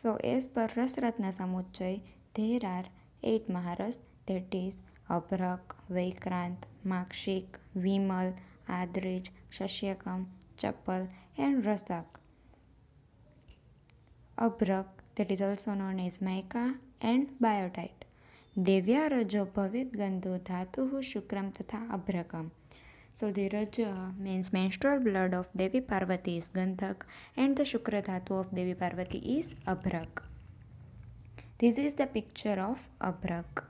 So, as per Rasratna Samuchchay, there are 8 Maharas, that is Abhrak, Vaikrant, Makshik, Vimal, Adrij, Shashyakam, Chapal, and Rasak. Abhrak, that is also known as Maika, and Biotite. Devya Rajo Bhavit Gandho Dhatuhu Shukram Tatha Abhrakam. So the Raja means menstrual blood of Devi Parvati is Gandhak and the Shukra Dhatu of Devi Parvati is Abhrak. This is the picture of Abhrak.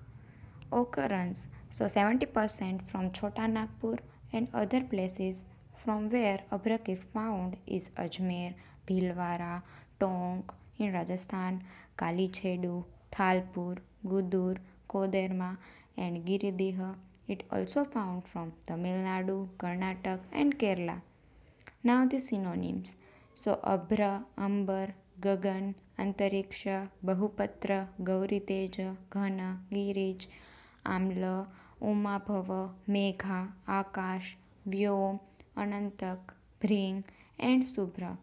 Occurrence. So 70% from Chota Nagpur and other places from where Abhrak is found is Ajmer, Bhilwara, Tonk in Rajasthan, Kali Chedu, Thalpur, Gudur, Koderma and Giridih. It also found from Tamil Nadu, Karnataka and Kerala. Now the synonyms. So Abhra, Ambar, Gagan, Antariksha, Bahupatra, Gauri Teja, Ghana, Girij, Amla, Umabhava, Megha, Akash, Vyom, Anantak, Bhring and Subhra.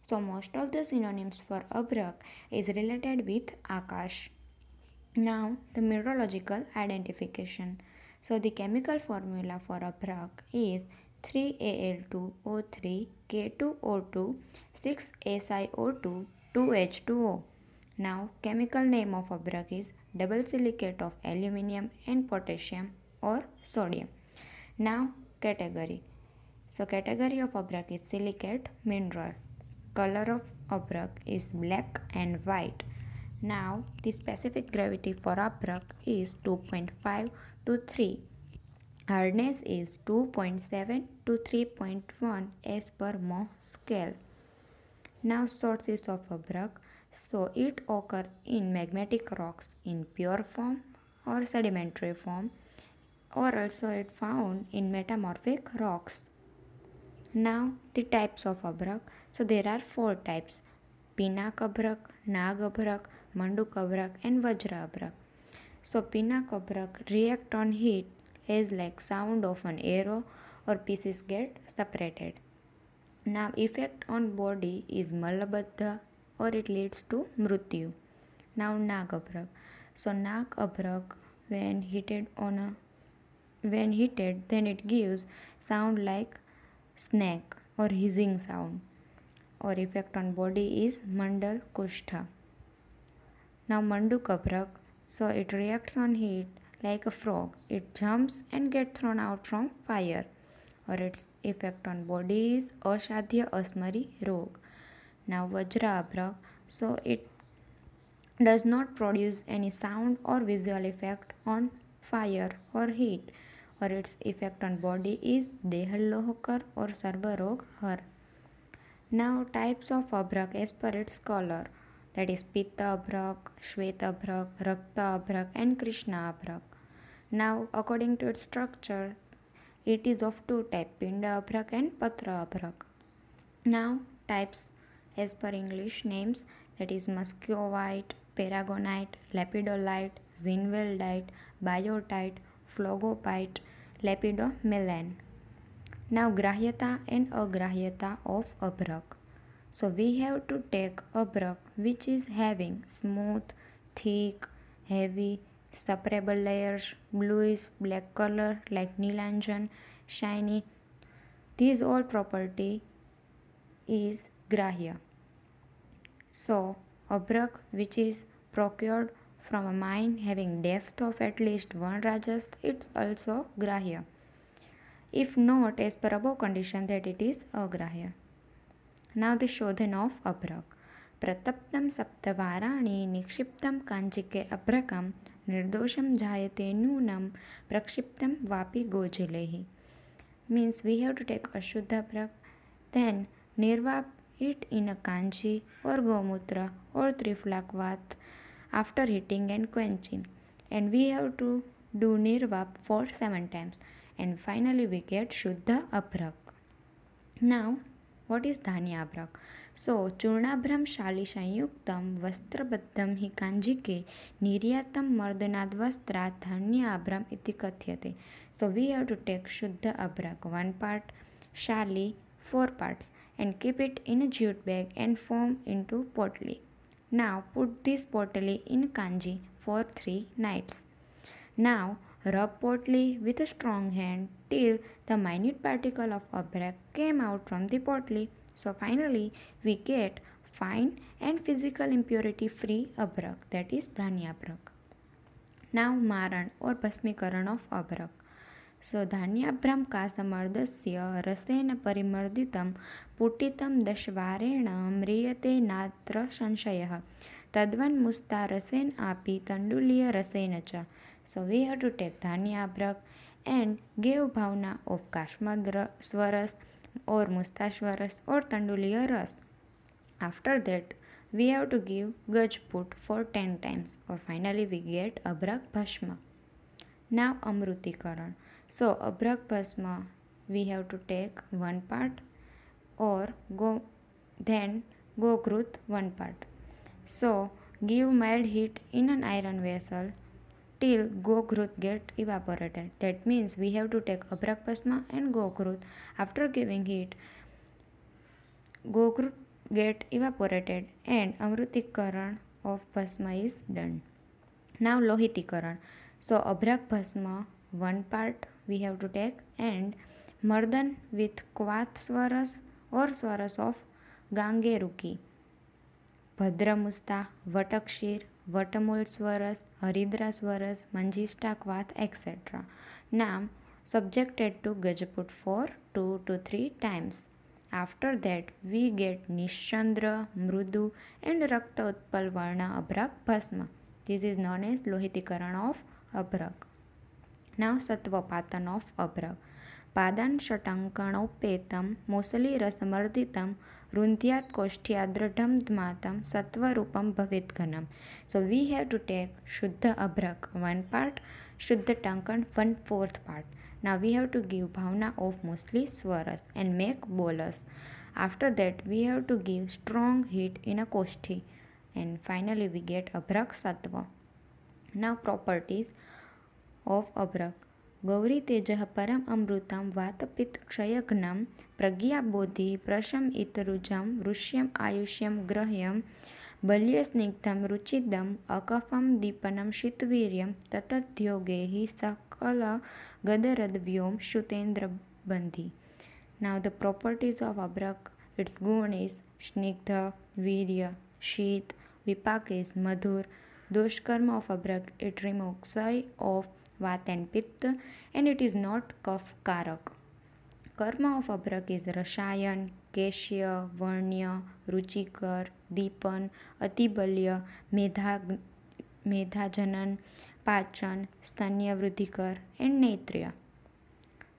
So most of the synonyms for Abhrak is related with Akash. Now the meteorological identification. So the chemical formula for Abhrak is 3Al2O3 K2O2 6SiO2 2H2O. Now chemical name of Abhrak is double silicate of aluminium and potassium or sodium. Now category. So category of Abhrak is silicate mineral. Color of Abhrak is black and white. Now the specific gravity for Abhrak is 2.5 to 3. Hardness is 2.7 to 3.1 as per Mohs scale. Now sources of Abhrak. So it occurs in magmatic rocks in pure form or sedimentary form, or also it found in metamorphic rocks. Now the types of Abhrak. So there are 4 types: Pinak Abhrak, Nag Abhrak, Manduk Abhrak and Vajra Abhrak. So Pinak Abhrak react on heat as like sound of an arrow or pieces get separated. Now effect on body is Malabadha or it leads to Mrutyu. Now Nag Abhrak. So Nag Abhrak when heated then it gives sound like snake or hissing sound, or effect on body is Mandal Kushtha. Now Manduk Abhrak, so it reacts on heat like a frog. It jumps and gets thrown out from fire, or its effect on body is Ashadhya Asmari Rog. Now Vajra Abhrak, so it does not produce any sound or visual effect on fire or heat, or its effect on body is Dehallohkar or Sarvarog Har. Now types of Abhrak as per its color, that is Pitta Abhrak, Shweta Abhrak, Rakta Abhrak and Krishna Abhrak. Now according to its structure, it is of 2 types, Pinda Abhrak and Patra Abhrak. Now types as per English names, that is muscovite, paragonite, lepidolite, zinwaldite, biotite, phlogopite, lepidomelane. Now Grahyata and Agrahyata of Abhrak. So we have to take Abhrak which is having smooth, thick, heavy, separable layers, bluish black color like Neelanjan, shiny. These all property is Grahya. So Abhrak which is procured from a mine having depth of at least 1 rajast, it's also Grahya. If not as per above condition, that it is Agrahya. Now the Shodhan of Abhrak. Prataptam saptavarani nikshiptam kanchike abhrakam nirdosham jayate nunam prakshiptam vapi gojilehi. Means we have to take Ashuddha Abhrak, then nirvap it in a kanchi or gomutra or triflakvat after heating and quenching. And we have to do nirvap for 7 times. And finally we get Shuddha Abhrak. Now what is Dhanya Abhrak? So Churnabhram Shali Sanyuktam Vastrabaddham hi Kanjike Niryatam Mardanad Vastra Dhanya Abhram iti Kathyate. So we have to take Shuddha Abhrak 1 part, Shali 4 parts, and keep it in a jute bag and form into potli. Now put this potli in kanji for 3 nights. Now rub potli with a strong hand till the minute particle of abrak came out from the potli. So finally we get fine and physical impurity free abrak, that is dhanya abrak. Now maran or भस्मीकरण of abrak. So धान्याभ्रां कासमर्दस्य रसेन परिमर्दितं पुटितं दशवारेण म्रियते नात्र संशयः तद्वन्मुस्तारसेन अपि तण्डुलीयरसेन च. So we have to take dhanya abrak and give bhavna of kashmad swaras or mustashwaras or tanduliya ras. After that we have to give gajput for 10 times, or finally we get abrak bhasma. Now amrutikaran. So abrak bhasma we have to take one part or then gogrut one part. So give mild heat in an iron vessel till gogrut get evaporated. That means we have to take abrak bhasma and gogrut. After giving heat, gogrut get evaporated and amrutikaran of bhasma is done. Now lohitikaran. So abrak bhasma one part we have to take and mardan with kvat swaras or swaras of gangeruki, Bhadramusta, Vatakshir, Vatamul Swaras, Haridra Swaras, Manjista Kvat, etc. Now subjected to Gajaput for 2 to 3 times. After that we get Nishandra, Mrudu and Rakta Utpal Varna Abrak Bhasma. This is known as Lohitikaran of Abrak. Now Satvapatan of Abrak. Padan Shatankanoppetam Mosali Rasamarditam Runtyat Koshtyadradham Dmatam Satvarupam Bhavit Ghanam. So we have to take Shuddha Abrak one part, Shuddha Tankan 1/4 part. Now we have to give bhavna of mostly swaras and make bolus. After that we have to give strong heat in a koshti, and finally we get Abrak Sattva. Now properties of Abrak. Gauri तेज परम अमृतम वातपित क्षयघ्नम प्रज्ञाबोधि प्रशम इतरुजम ऋष्यम आयुष्यम ग्रह्यम बल्यस्निग्धम रुचिदम अकफम दीपनम शीतवीर्यम ततद्योगे ही सकल गदरद्व्योम शुतेन्द्र बंधी. Now the properties of abrak, its gun is snigdha, virya, sheet, vipak is madhur. Doshkarma of abrak, it removes ksay of vat and pitta, and it is not kaf karak. Karma of abrak is rashayan, keshya, varnya, ruchikar, deepan, atibalya, medhajanan, pachan, stanya vruddhikar and netriya.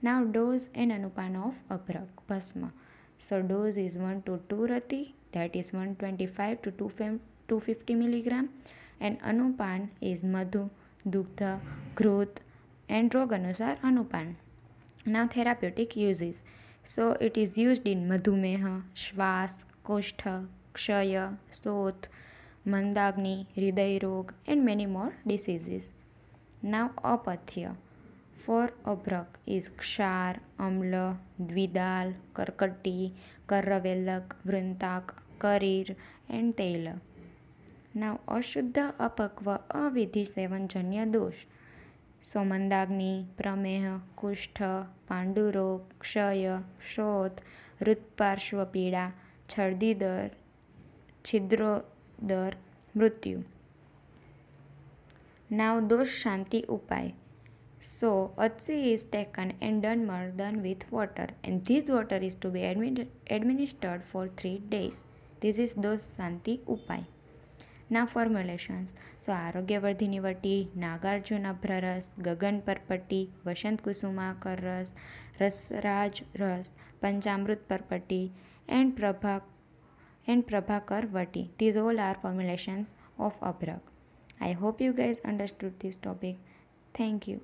Now dose and anupan of abrak bhasma. So dose is 1 to 2 rati, that is 125 to 250 milligram, and anupan is madhu, dugdha, growth and rog anusar anupan. Now therapeutic uses. So it is used in madhumeha, shwas, koshtha, kshaya, soth, mandagni, hriday rog and many more diseases. Now apathya for abrak is kshar, amla, dvidal, karkati, karravellak, vrintak, karir and tela. Now ashuddha apakva avidhi sevanjanya dosh. So mandagni, prameha, kushtha, pandurog, kshaya, shoth, rutparshvapida, chardidar, chidrodar, mrityu. Now dosh shanti upay. So Atsi is taken and done mardan with water, and this water is to be administered for 3 days. This is dosh shanti upay. Now formulations. So Arogyavardhini वटी, नागार्जुन अभ्ररस, गगन परपट्टी, वसंत कुसुमाकर रस, रसराज रस, पंचामृत परपट्टी and Prabhakar vati. These all are formulations of abrak. I hope you guys understood this topic. Thank you.